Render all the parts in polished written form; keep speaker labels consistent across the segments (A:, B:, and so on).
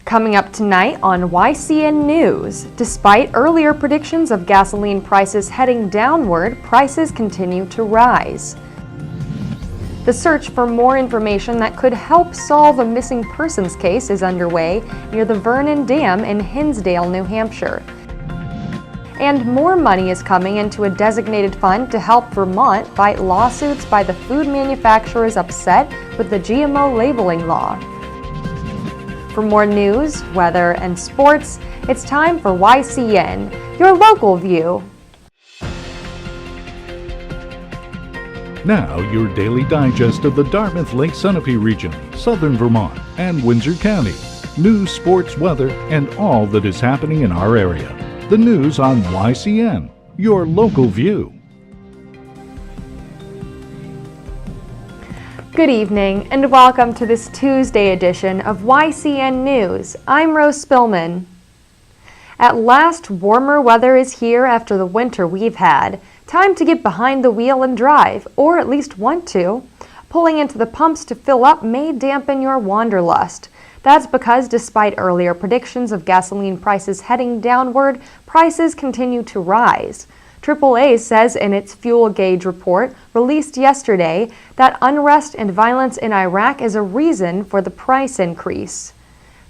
A: Coming up tonight on YCN News, despite earlier predictions of gasoline prices heading downward, prices continue to rise. The search for more information that could help solve a missing persons case is underway near the Vernon Dam in Hinsdale, New Hampshire. And more money is coming into a designated fund to help Vermont fight lawsuits by the food manufacturers upset with the GMO labeling law. For more news, weather, and sports, it's time for YCN, your local view.
B: Now, your daily digest of the Dartmouth Lake Sunapee region, southern Vermont, and Windsor County. News, sports, weather, and all that is happening in our area. The news on YCN, your local view.
A: Good evening, and welcome to this Tuesday edition of YCN News. I'm Rose Spillman. At last, warmer weather is here after the winter we've had. Time to get behind the wheel and drive, or at least want to. Pulling into the pumps to fill up may dampen your wanderlust. That's because despite earlier predictions of gasoline prices heading downward, prices continue to rise. AAA says in its fuel gauge report released yesterday that unrest and violence in Iraq is a reason for the price increase.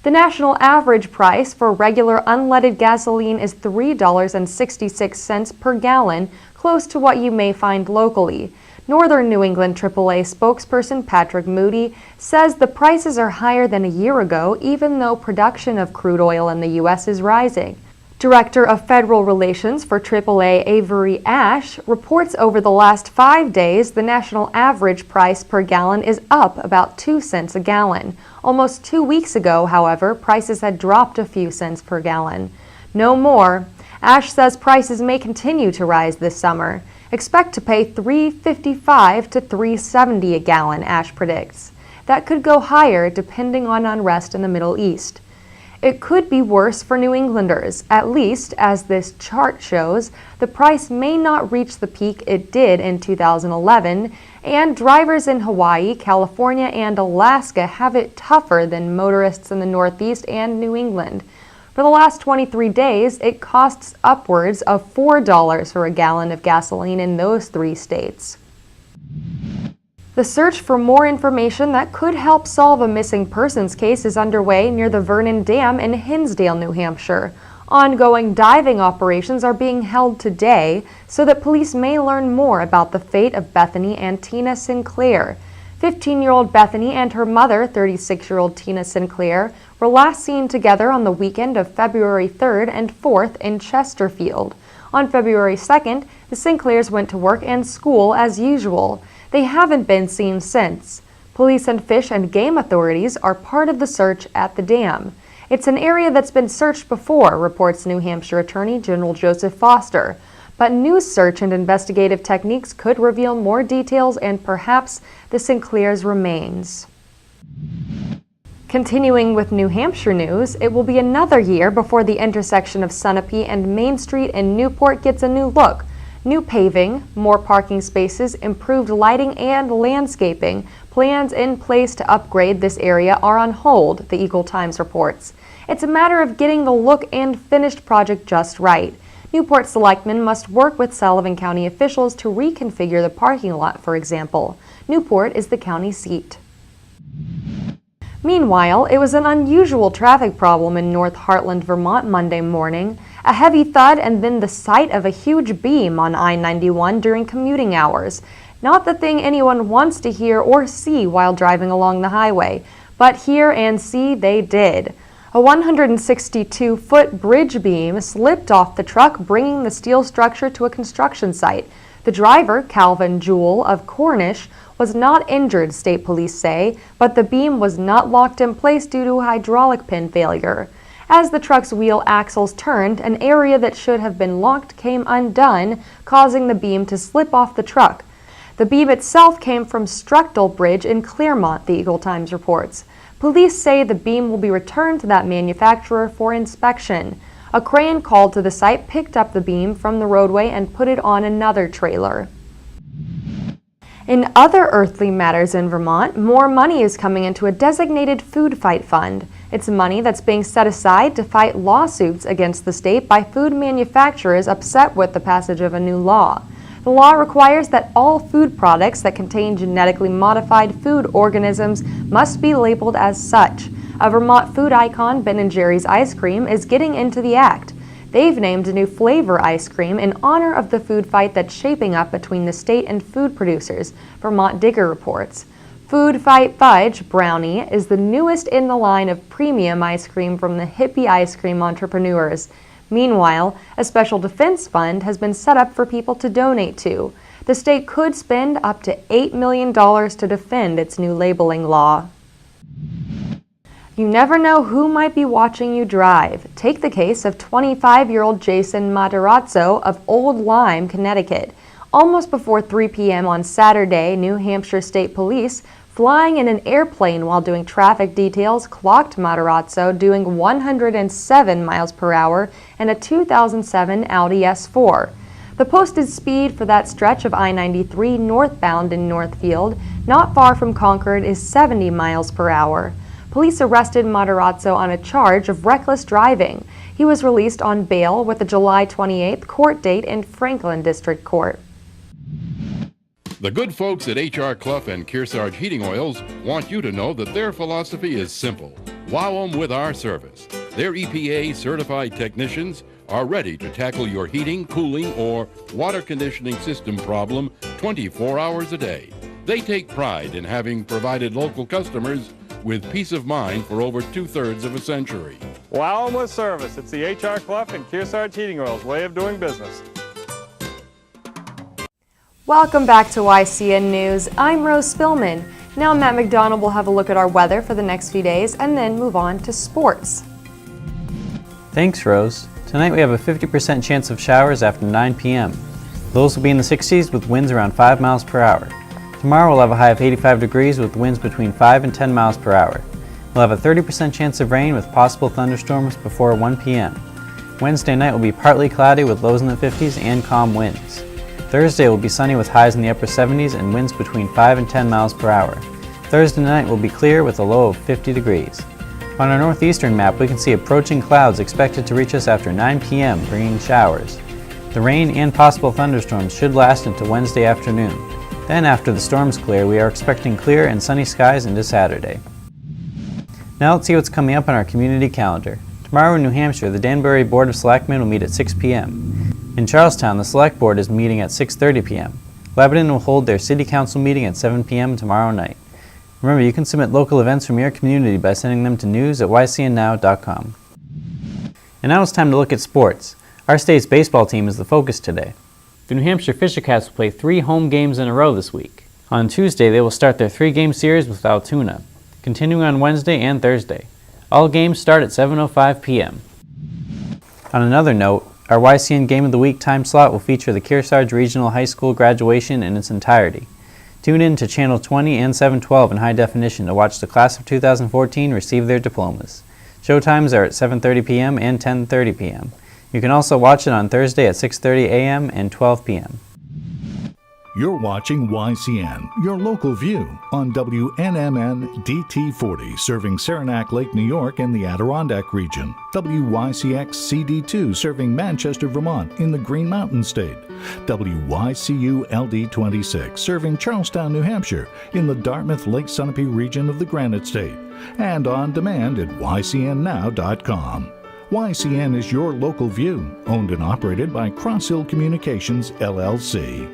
A: The national average price for regular unleaded gasoline is $3.66 per gallon, close to what you may find locally. Northern New England AAA spokesperson Patrick Moody says the prices are higher than a year ago, even though production of crude oil in the U.S. is rising. Director of Federal Relations for AAA Avery Ash reports over the last 5 days the national average price per gallon is up about 2 cents a gallon. Almost 2 weeks ago, however, prices had dropped a few cents per gallon. No more. Ash says prices may continue to rise this summer. Expect to pay $3.55 to $3.70 a gallon, Ash predicts. That could go higher depending on unrest in the Middle East. It could be worse for New Englanders, at least, as this chart shows, the price may not reach the peak it did in 2011, and drivers in Hawaii, California, and Alaska have it tougher than motorists in the Northeast and New England. For the last 23 days, it costs upwards of $4 for a gallon of gasoline in those 3 states. The search for more information that could help solve a missing persons case is underway near the Vernon Dam in Hinsdale, New Hampshire. Ongoing diving operations are being held today so that police may learn more about the fate of Bethany and Tina Sinclair. 15-year-old Bethany and her mother, 36-year-old Tina Sinclair, were last seen together on the weekend of February 3rd and 4th in Chesterfield. On February 2nd, the Sinclairs went to work and school as usual. They haven't been seen since. Police and fish and game authorities are part of the search at the dam. It's an area that's been searched before, reports New Hampshire Attorney General Joseph Foster. But new search and investigative techniques could reveal more details and perhaps the Sinclair's remains. Continuing with New Hampshire news, it will be another year before the intersection of Sunapee and Main Street in Newport gets a new look. New paving, more parking spaces, improved lighting, and landscaping. Plans in place to upgrade this area are on hold, the Eagle Times reports. It's a matter of getting the look and finished project just right. Newport selectmen must work with Sullivan County officials to reconfigure the parking lot, for example. Newport is the county seat. Meanwhile, it was an unusual traffic problem in North Heartland, Vermont Monday morning. A heavy thud and then the sight of a huge beam on I-91 during commuting hours. Not the thing anyone wants to hear or see while driving along the highway, but hear and see they did. A 162-foot bridge beam slipped off the truck, bringing the steel structure to a construction site. The driver, Calvin Jewell of Cornish, was not injured, state police say, but the beam was not locked in place due to a hydraulic pin failure. As the truck's wheel axles turned, an area that should have been locked came undone, causing the beam to slip off the truck. The beam itself came from Structal Bridge in Claremont, the Eagle Times reports. Police say the beam will be returned to that manufacturer for inspection. A crane called to the site picked up the beam from the roadway and put it on another trailer. In other earthly matters in Vermont, more money is coming into a designated food fight fund. It's money that's being set aside to fight lawsuits against the state by food manufacturers upset with the passage of a new law. The law requires that all food products that contain genetically modified food organisms must be labeled as such. A Vermont food icon, Ben & Jerry's ice cream, is getting into the act. They've named a new flavor ice cream in honor of the food fight that's shaping up between the state and food producers, Vermont Digger reports. Food Fight Fudge Brownie is the newest in the line of premium ice cream from the hippie ice cream entrepreneurs. Meanwhile, a special defense fund has been set up for people to donate to. The state could spend up to $8 million to defend its new labeling law. You never know who might be watching you drive. Take the case of 25-year-old Jason Matarazzo of Old Lyme, Connecticut. Almost before 3 p.m. on Saturday, New Hampshire State Police, flying in an airplane while doing traffic details, clocked Matarazzo doing 107 miles per hour in a 2007 Audi S4. The posted speed for that stretch of I-93 northbound in Northfield, not far from Concord, is 70 miles per hour. Police arrested Matarazzo on a charge of reckless driving. He was released on bail with a July 28th court date in Franklin District Court.
C: The good folks at H.R. Clough and Kearsarge Heating Oils want you to know that their philosophy is simple. Wow 'em with our service. Their EPA-certified technicians are ready to tackle your heating, cooling, or water conditioning system problem 24 hours a day. They take pride in having provided local customers with peace of mind for over 2/3 of a century.
D: Wow 'em with service. It's the H.R. Clough and Kearsarge Heating Oils way of doing business.
A: Welcome back to YCN News. I'm Rose Spillman. Now Matt McDonald will have a look at our weather for the next few days and then move on to sports.
E: Thanks, Rose. Tonight we have a 50% chance of showers after 9 p.m. Lows will be in the 60s with winds around 5 miles per hour. Tomorrow we'll have a high of 85 degrees with winds between 5 and 10 miles per hour. We'll have a 30% chance of rain with possible thunderstorms before 1 p.m. Wednesday night will be partly cloudy with lows in the 50s and calm winds. Thursday will be sunny with highs in the upper 70s and winds between 5 and 10 miles per hour. Thursday night will be clear with a low of 50 degrees. On our northeastern map, we can see approaching clouds expected to reach us after 9 p.m., bringing showers. The rain and possible thunderstorms should last into Wednesday afternoon. Then after the storms clear, we are expecting clear and sunny skies into Saturday. Now let's see what's coming up on our community calendar. Tomorrow in New Hampshire, the Danbury Board of Selectmen will meet at 6 p.m. In Charlestown, the Select Board is meeting at 6:30 p.m. Lebanon will hold their City Council meeting at 7 p.m. tomorrow night. Remember, you can submit local events from your community by sending them to news@ycnnow.com. And now it's time to look at sports. Our state's baseball team is the focus today. The New Hampshire Fisher Cats will play 3 home games in a row this week. On Tuesday, they will start their 3-game series with Altoona, continuing on Wednesday and Thursday. All games start at 7:05 p.m. On another note, our YCN Game of the Week time slot will feature the Kearsarge Regional High School graduation in its entirety. Tune in to Channel 20 and 712 in high definition to watch the class of 2014 receive their diplomas. Showtimes are at 7:30 p.m. and 10:30 p.m. You can also watch it on Thursday at 6:30 a.m. and 12 p.m.
B: You're watching YCN, your local view, on WNMN DT40, serving Saranac Lake, New York and the Adirondack region. WYCX CD2, serving Manchester, Vermont in the Green Mountain State. WYCU LD26, serving Charlestown, New Hampshire in the Dartmouth Lake Sunapee region of the Granite State. And on demand at YCNnow.com. YCN is your local view, owned and operated by Cross Hill Communications, LLC.